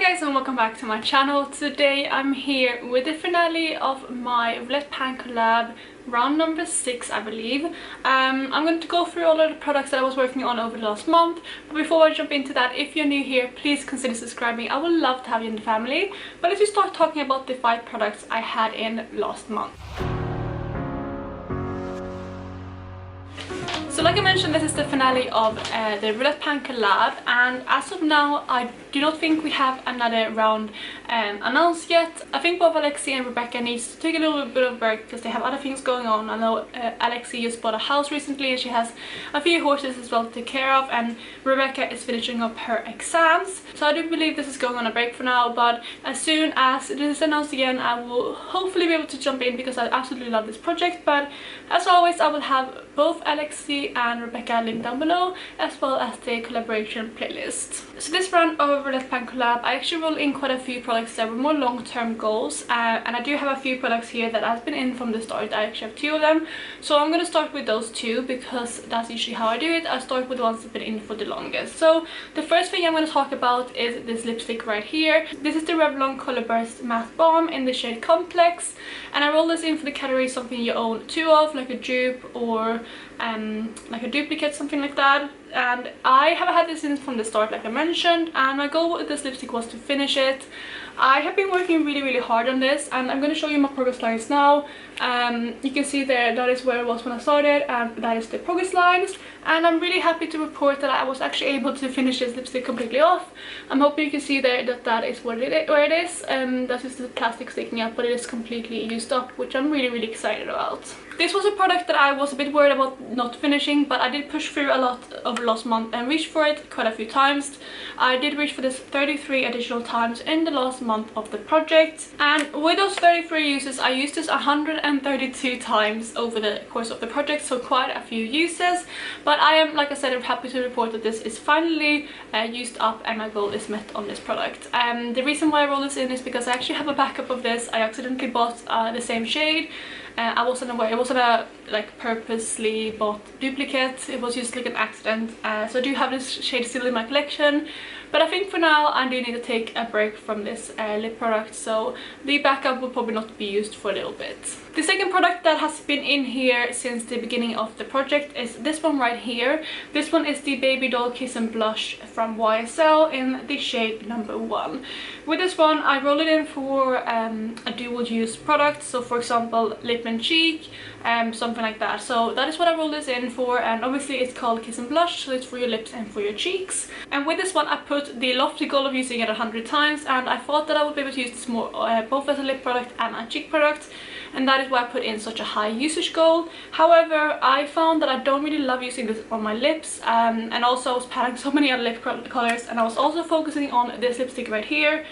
guys, and welcome back to my channel. Today I'm here with the finale of my Roulette pan collab, round number 6 I believe. I'm going to go through all of the products that I was working on over the last month, but before I jump into that, if you're new here, please consider subscribing. I would love to have you in the family. But let's just start talking about the 5 products I had in last month. So like I mentioned, this is the finale of the Roulette pan collab, and as of now I do not think we have another round announced yet. I think both Alexi and Rebecca needs to take a little bit of break because they have other things going on. I know Alexi just bought a house recently and she has a few horses as well to take care of, and Rebecca is finishing up her exams. So I do believe this is going on a break for now, but as soon as it is announced again I will hopefully be able to jump in because I absolutely love this project. But as always, I will have both Alexi and Rebecca linked down below, as well as the collaboration playlist. So this round of Roulette pan collab, I actually rolled in quite a few products that were more long-term goals, and I do have a few products here that has been in from the start. I actually have 2 of them, so I'm going to start with those 2 because that's usually how I do it. I start with the ones that have been in for the longest. So the first thing I'm going to talk about is this lipstick right here. This is the Revlon Color Burst Matte Balm in the shade Complex, and I rolled this in for the category something you own 2 of, like a dupe or like a duplicate, something like that. And I have had this in from the start, like I mentioned, and my goal with this lipstick was to finish it. I have been working really hard on this, and I'm going to show you my progress lines now. You can see there, that is where it was when I started, and that is the progress lines, and I'm really happy to report that I was actually able to finish this lipstick completely off. I'm hoping you can see there that that is where it is. That's just the plastic sticking up, but it is completely used up, which I'm really excited about. This was a product that I was a bit worried about not finishing, but I did push through a lot over last month and reached for it quite a few times. I did reach for this 33 additional times in the last month of the project, and with those 33 uses I used this 132 times over the course of the project, so quite a few uses. But I am, like I said, I'm happy to report that this is finally used up and my goal is met on this product. The reason why I roll this in is because I actually have a backup of this. I accidentally bought the same shade. I wasn't aware, it wasn't a like purposely bought duplicate, it was just like an accident. So I do have this shade still in my collection, but I think for now I do need to take a break from this lip product, so the backup will probably not be used for a little bit. The second product that has been in here since the beginning of the project is this one right here. This one is the Baby Doll Kiss and Blush from YSL in the shade number 1. With this one I roll it in for a dual use product, so for example lip and cheek, something like that. So that is what I roll this in for, and obviously it's called Kiss and Blush, so it's for your lips and for your cheeks. And with this one I put the lofty goal of using it 100 times, and I thought that I would be able to use this more both as a lip product and a cheek product, and that is why I put in such a high usage goal. However, I found that I don't really love using this on my lips, and also I was patting so many other lip colors, and I was also focusing on this lipstick right here.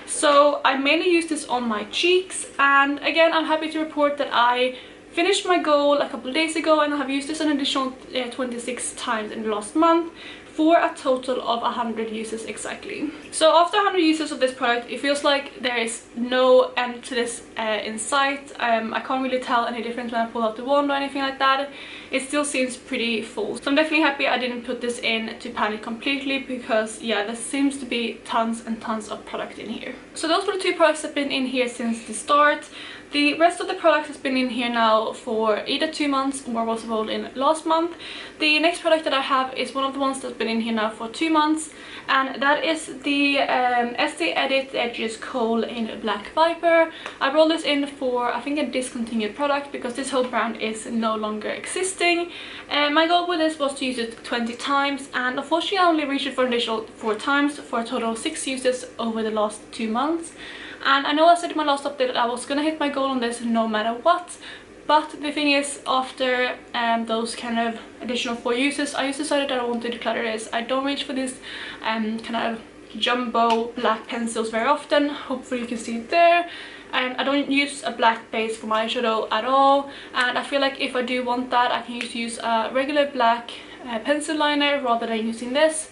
So I mainly use this on my cheeks, and again I'm happy to report that I finished my goal a couple of days ago, and I have used this an additional 26 times in the last month, for a total of 100 uses exactly. So after 100 uses of this product, it feels like there is no end to this in sight. I can't really tell any difference when I pull out the wand or anything like that. It still seems pretty full. So I'm definitely happy I didn't put this in to pan it completely, because yeah, there seems to be tons and tons of product in here. So those were the 2 products that have been in here since the start. The rest of the product has been in here now for either 2 months or was rolled in last month. The next product that I have is one of the ones that's been in here now for 2 months, and that is the Estee Edit Edges Kohl in Black Viper. I rolled this in for, I think, a discontinued product because this whole brand is no longer existing. My goal with this was to use it 20 times, and unfortunately I only reached it for an additional 4 times for a total of 6 uses over the last 2 months. And I know I said in my last update that I was gonna hit my goal on this no matter what, but the thing is, after those kind of additional 4 uses, I just decided that I wanted to declutter this. I don't reach for this kind of jumbo black pencils very often. Hopefully you can see it there. And I don't use a black base for my eyeshadow at all, and I feel like if I do want that, I can just use a regular black pencil liner rather than using this.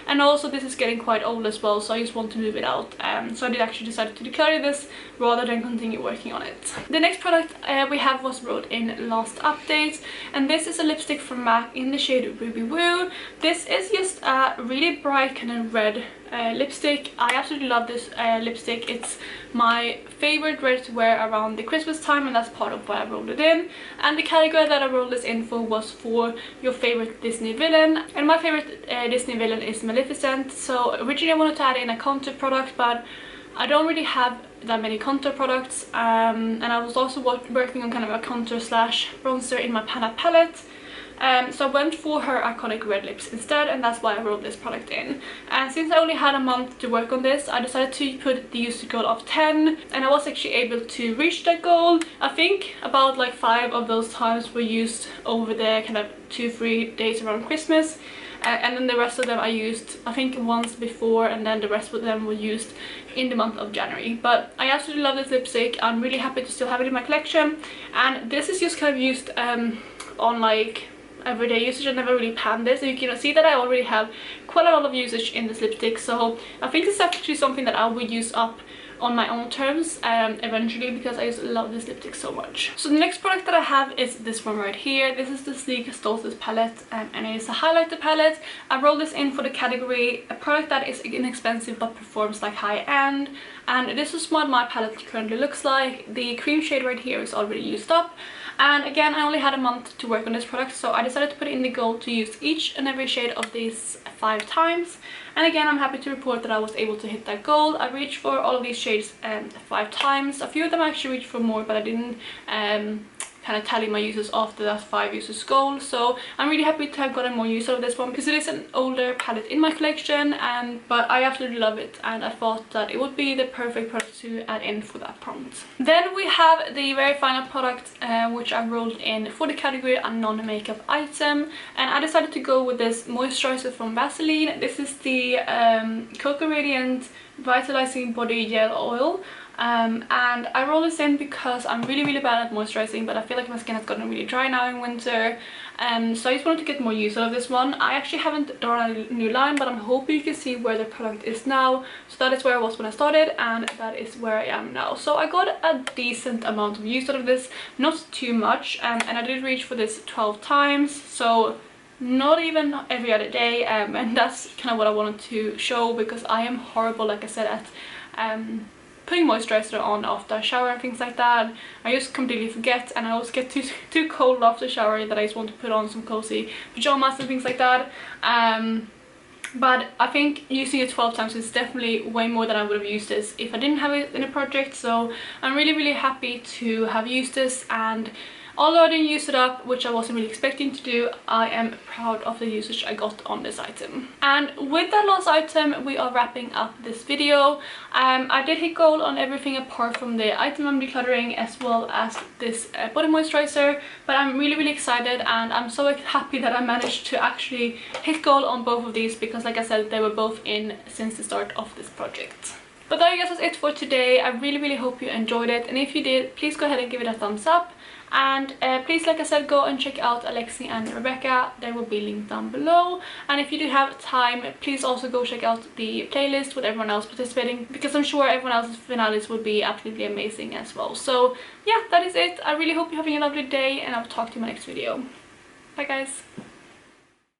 And also this is getting quite old as well, so I just want to move it out. So I did actually decide to declare this rather than continue working on it. The next product we have was rolled in last update, and this is a lipstick from MAC in the shade Ruby Woo. This is just a really bright kind of red lipstick. I absolutely love this lipstick. It's my favorite ready to wear around the Christmas time, and that's part of why I rolled it in. And the category that I rolled this in for was for your favorite Disney villain, and my favorite Disney villain is Maleficent. So originally I wanted to add in a contour product, but I don't really have that many contour products, and I was also working on kind of a contour slash bronzer in my Panna palette. So I went for her iconic red lips instead, and that's why I rolled this product in. And since I only had a month to work on this, I decided to put the user goal of 10, and I was actually able to reach that goal. I think about like 5 of those times were used over the kind of 2-3 days around Christmas. And then the rest of them I used, I think, once before, and then the rest of them were used in the month of January. But I absolutely love this lipstick. I'm really happy to still have it in my collection, and this is just kind of used on like everyday usage. I never really panned this, and you can see that I already have quite a lot of usage in this lipstick, so I think this is actually something that I will use up on my own terms eventually, because I just love this lipstick so much. So the next product that I have is this one right here. This is the Sleek Stolz's palette, and it is a highlighter palette. I rolled this in for the category a product that is inexpensive but performs like high end, and this is what my palette currently looks like. The cream shade right here is already used up, and again I only had a month to work on this product, so I decided to put it in the goal to use each and every shade of these 5 times. And again, I'm happy to report that I was able to hit that goal. I reached for all of these shades 5 times. A few of them I actually reached for more, but I didn't kind of tally my uses after that 5 uses goal. So I'm really happy to have gotten more use out of this one, because it is an older palette in my collection, but I absolutely love it, and I thought that it would be the perfect product to add in for that prompt. Then we have the very final product, which I rolled in for the category a non-makeup item, and I decided to go with this moisturizer from Vaseline. This is the Cocoa Radiant Vitalizing Body Gel Oil. And I roll this in because I'm really bad at moisturizing, but I feel like my skin has gotten really dry now in winter, so I just wanted to get more use out of this one. I actually haven't drawn a new line, but I'm hoping you can see where the product is now. So that is where I was when I started, and that is where I am now. So I got a decent amount of use out of this, not too much, and I did reach for this 12 times, so not even every other day, and that's kind of what I wanted to show, because I am horrible, like I said, at putting moisturizer on after a shower and things like that. I just completely forget, and I always get too cold after the shower that I just want to put on some cozy pajamas and things like that. But I think using it 12 times is definitely way more than I would have used this if I didn't have it in a project. So I'm really happy to have used this, and although I didn't use it up, which I wasn't really expecting to do, I am proud of the usage I got on this item. And with that last item, we are wrapping up this video. I did hit goal on everything apart from the item I'm decluttering, as well as this body moisturizer, but I'm really excited, and I'm so happy that I managed to actually hit goal on both of these, because like I said, they were both in since the start of this project. But there you guys, that's it for today. I really hope you enjoyed it, and if you did, please go ahead and give it a thumbs up. And please, like I said, go and check out Alexi and Rebecca. They will be linked down below. And if you do have time, please also go check out the playlist with everyone else participating, because I'm sure everyone else's finales will be absolutely amazing as well. So yeah, that is it. I really hope you're having a lovely day, and I'll talk to you in my next video. Bye guys.